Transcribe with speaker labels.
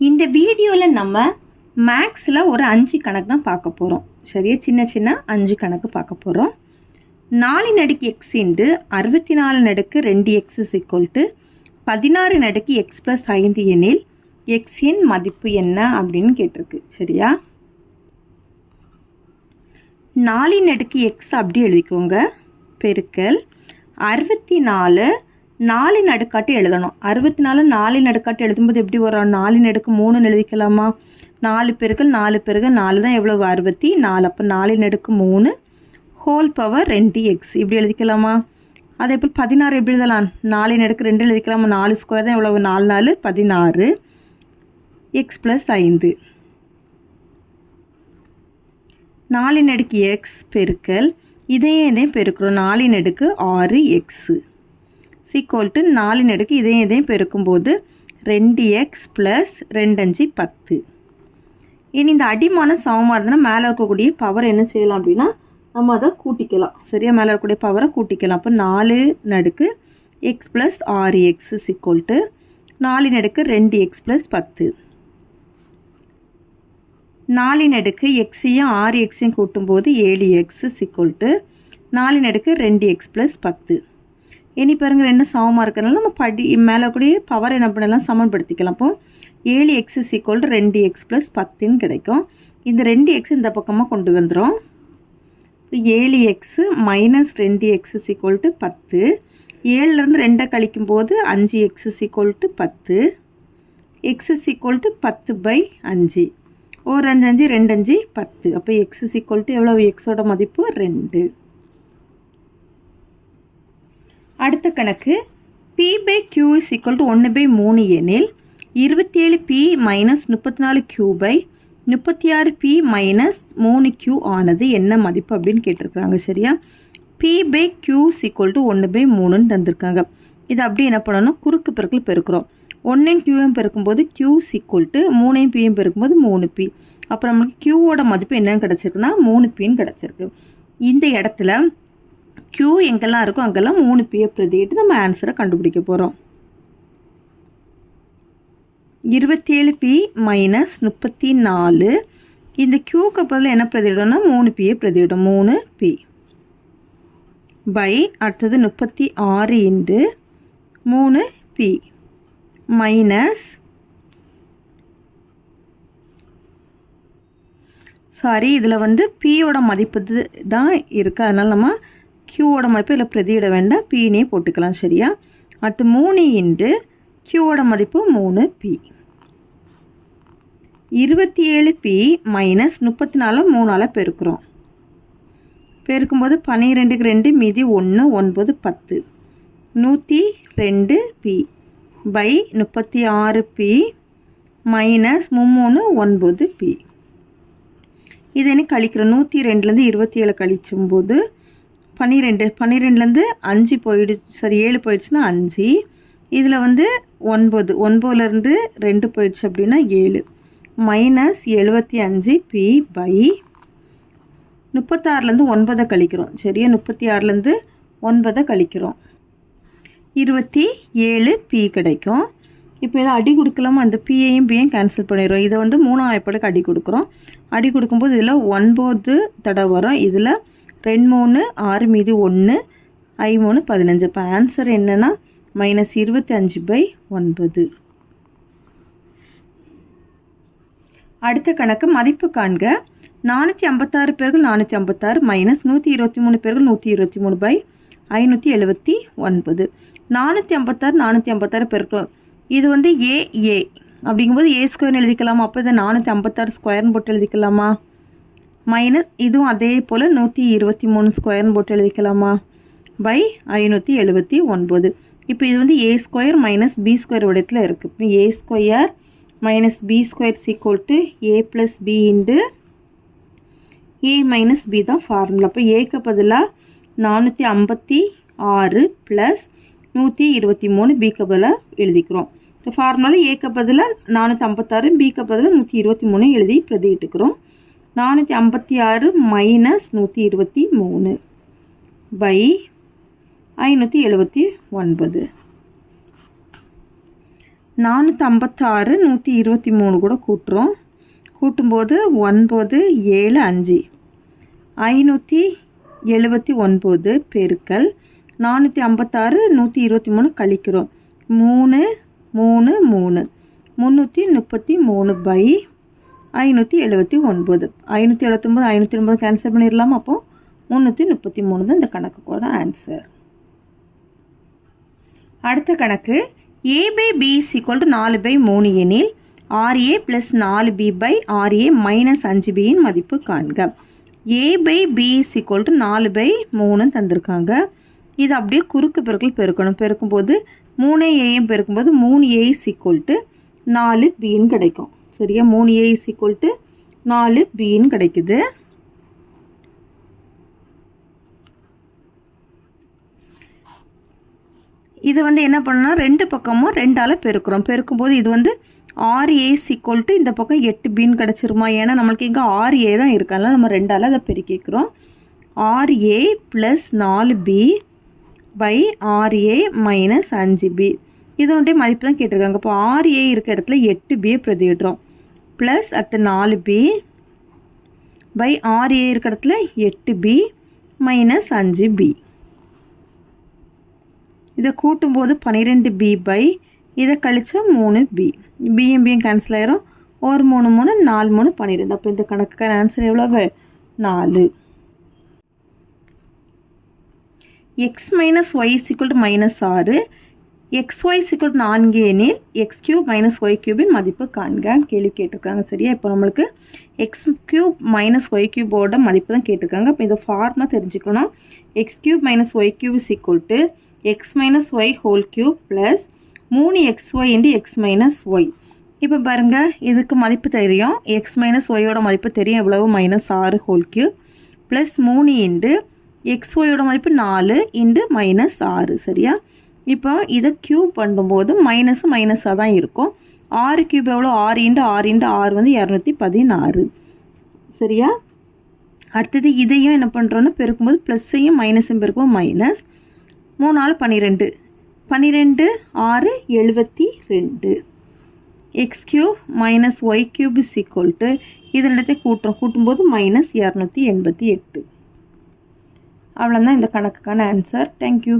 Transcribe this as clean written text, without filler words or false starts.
Speaker 1: இந்த வீடியோவில் நம்ம மேக்ஸில் ஒரு 5 கணக்கு தான் பார்க்க போகிறோம். சரியா? சின்ன சின்ன 5 கணக்கு பார்க்க போகிறோம். 4 நடுக்கு எக்ஸ் இன்டு 64 நடுக்கு 2x = 16 நடுக்கு எக்ஸ் + 5 எனில் எக்ஸின் மதிப்பு என்ன அப்படின்னு கேட்டிருக்கு. சரியா? 4 நடுக்கு எக்ஸ் அப்படி எழுதிக்கோங்க. பெருக்கல் 64 4 நடுக்காட்டு எழுதணும். 64 4 நடுக்காட்டு எழுதும்போது எப்படி வரும்? 4 நடுக்கு 3 எழுதிக்கலாமா? 4 பெருக்கல் 4 பெருக்கல் 4 தான் எவ்வளவு? 64. அப்போ 4 நடுக்கு 3 ஹோல் பவர் 2x இப்படி எழுதிக்கலாமா? அதே போல் 16 எப்படி எழுதலாம்? 4 நடுக்கு 2 எழுதிக்கலாமா? 4 ஸ்கொயர் தான் எவ்வளவு? 4 4 16 x + 5. 4 நடுக்கு எக்ஸ் பெருக்கல் இதையும் பெருக்கிறோம். 4 நடுக்கு 6x = 4 நடுக்கு இதையும் பெருக்கும்போது 2x + 2 5 10. இனி இந்த அடிமான சமமாக இருந்ததுன்னா மேலே இருக்கக்கூடிய பவர் என்ன செய்யலாம் அப்படின்னா நம்ம அதை கூட்டிக்கலாம். சரியா? மேலே இருக்கக்கூடிய பவரை கூட்டிக்கலாம். அப்போ 4 நடுக்கு x + 6x = 4 நடுக்கு 2x + 10. 4 நடுக்கு எக்ஸையும் 6xையும் கூட்டும்போது 7x = 4 நடுக்கு 2x + 10. இனி பாருங்கள் ரெண்டு சமமாக இருக்கிறதுனால நம்ம மேலே கூடிய பவர் என்ன பண்ணலாம்? சமன்படுத்திக்கலாம். அப்போ 7x = 2x + 10 கிடைக்கும். இந்த 2x இந்த பக்கமாக கொண்டு வந்துடும். 7x - 2x = 10. 7லேருந்து 2 கழிக்கும் போது 5x = 10. x = 10/5. ஒரு 5 5 2 5 10. அப்போ x = எவ்வளவு? எக்ஸோட மதிப்பு 2. அடுத்த கணக்கு p/q = 1/3 எனில் 27p - 34q/36p - 3q ஆனது என்ன மதிப்பு அப்படின்னு கேட்டிருக்காங்க. சரியா? p/q = 1/3ன்னு தந்திருக்காங்க. இது அப்படி என்ன பண்ணணும்? குறுக்கு பெருக்கல் பெருக்கிறோம். 1ஐயும் q பெருக்கும்போது q = 3ஐயும் p பெருக்கும்போது 3p. அப்புறம் நமக்கு qவோட மதிப்பு என்னன்னு கிடச்சிருக்குன்னா 3pன்னு கிடச்சிருக்கு. இந்த இடத்துல q எங்கெல்லாம் இருக்கோ அங்கெல்லாம் 3p பிரதிட்டு நம்ம ஆன்சரை கண்டுபிடிக்க போகிறோம். 27p - 34 இந்த qக்கு பதில் என்ன பிரதியிடணும்னா 3p பிரதியிடும். 3p அடுத்தது 36 இன்டு 3p மைனஸ் இதில் வந்து pயோட மதிப்பு தான் இருக்குது. அதனால் நம்ம qவோட மதிப்பு இதில் பிரதியிட வேண்டாம், pனே போட்டுக்கலாம். சரியா? அடுத்து 3 இன்டு qவோட மதிப்பு 3p. 27p - 34 3ஆல் பெருக்கிறோம். பெருக்கும்போது 12க்கு 2 மீதி 1 9 10 102p / 36p மைனஸ் 3 9p. இது என்ன கழிக்கிறோம்? 102லேருந்து 27 கழிச்சும்போது 12லேருந்து 5 போயிடுச்சு. 7 போயிடுச்சுன்னா 5. இதில் வந்து 9 9லேருந்து 2 போயிடுச்சு அப்படின்னா 7 மைனஸ் 75p / 36லேருந்து 9 கழிக்கிறோம். சரியா? 36லேருந்து 9 கழிக்கிறோம் 27p கிடைக்கும். இப்போ இதை அடி கொடுக்கலாமா? அந்த பியையும் பியையும் கேன்சல் பண்ணிடுறோம். இதை வந்து 3ஆம் வாய்ப்பாடுக்கு அடி கொடுக்குறோம். அடி கொடுக்கும்போது இதில் 9 தடவை வரும். இதில் 2 3 6 மீதி 1 I 3 15. இப்போ ஆன்சர் என்னன்னா -25/9. அடுத்த கணக்கு மதிப்பு காண்க. 456 பெருக்கல் 456 மைனஸ் 123 பெருக்கல் 123/579. 456 456 பெருக்கிறோம். இது வந்து a அப்படிங்கும்போது a ஸ்கொயர்னு எழுதிக்கலாமா? அப்போ இதை 456 ஸ்கொயர்னு போட்டு எழுதிக்கலாமா? மைனஸ் இதுவும் அதே போல் 123 ஸ்கொயர்னு போட்டு எழுதிக்கலாமா? /579. இப்போ இது வந்து a square minus b square வடிவத்தில் இருக்குது. இப்போ a square minus b square = a + b into a minus b தான் ஃபார்முலா. அப்போ ஏக்கு பதிலாக 456 + 123 பிக்கு பதிலாக எழுதிக்கிறோம். இந்த ஃபார்முலாவில் ஏக்கு பதிலாக 456 பிக்கு பதிலாக 123 எழுதி பிரதியிட்டுக்கிறோம். 456 மைனஸ் 123 /579. 456 123 கூட கூட்டுறோம். கூட்டும்போது 9 7 5 579 பெருக்கல் 456 123 கழிக்கிறோம். 3 3 3 333 பை 579. 579 509 கேன்சல் பண்ணிடலாமா? அப்போ 333 தான் இந்த கணக்குக்கோட ஆன்சர். அடுத்த கணக்கு a/b = 4/3 எனில் RA + 4B / RA - 5B இன் மதிப்பு காண்க. a/b = 4/3 தந்திருக்காங்க. இது அப்படியே குறுக்கு பெருக்கல் பெருக்கணும். பெருக்கும்போது 3a பெருக்கும்போது 3a = 4bன்னு கிடைக்கும். சரியா? 3a = 4bன்னு கிடைக்குது. இது என்ன பண்ணணும்னா ரெண்டு பக்கமும் 2ஆல் பெருக்கிறோம். பெருக்கும்போது இது RA = இந்த பக்கம் 8bன்னு கிடச்சிருமா? ஏன்னா நம்மளுக்கு இங்கே RA தான் இருக்கு. அதனால் நம்ம 2ஆல் அதை பெருக்கிக்கிறோம். RA + 4B / RA - 5B இதனுடைய மதிப்பு தான் கேட்டிருக்காங்க. இப்போ RA இருக்க இடத்துல 8B பிரதியிடுறோம். ப்ளஸ் அடுத்து 4B / RA இருக்க இடத்துல 8B - 5B. இதை கூட்டும்போது 12B இதை கழிச்சா 3B. பியும் கேன்சல் ஆயிரும். ஒரு 3 3 4 3 12. அப்போ இந்த கணக்குக்கான ஆன்சர் எவ்வளவு? 4. x - y = -6 xy = 4 எனில் x³ - y³ இன் மதிப்பு காண்க கேள்வி கேட்டிருக்காங்க. சரியா? இப்போ நம்மளுக்கு x³ - y³ ஓட மதிப்பு தான் கேட்டிருக்காங்க. அப்போ இந்த ஃபார்முலா தெரிஞ்சுக்கணும். x³ - y³ = x - y whole cube plus 3xy × x - y. இப்போ பாருங்க, இதுக்கு மதிப்பு தெரியும். x - y ஓட மதிப்பு தெரியும். எவ்வளவு? -6 whole cube ப்ளஸ் 3 × xy ஓட மதிப்பு 4 × -6. சரியா? இப்போ இதை க்யூப் பண்ணும்போது மைனஸாக தான் இருக்கும். 6³ எவ்வளோ? 6 × 6 × 6 216. சரியா? அடுத்தது இதையும் என்ன பண்ணுறோன்னா பெருக்கும்போது ப்ளஸ்ஸையும் மைனஸையும் பெருக்கும்போது -. 3 4 12 12 6 72. x³ - y³ இது ரெண்டத்தையும் கூட்டும்போது -288. அவ்வளோதான் இந்த கணக்குக்கான ஆன்சர். தேங்க்யூ.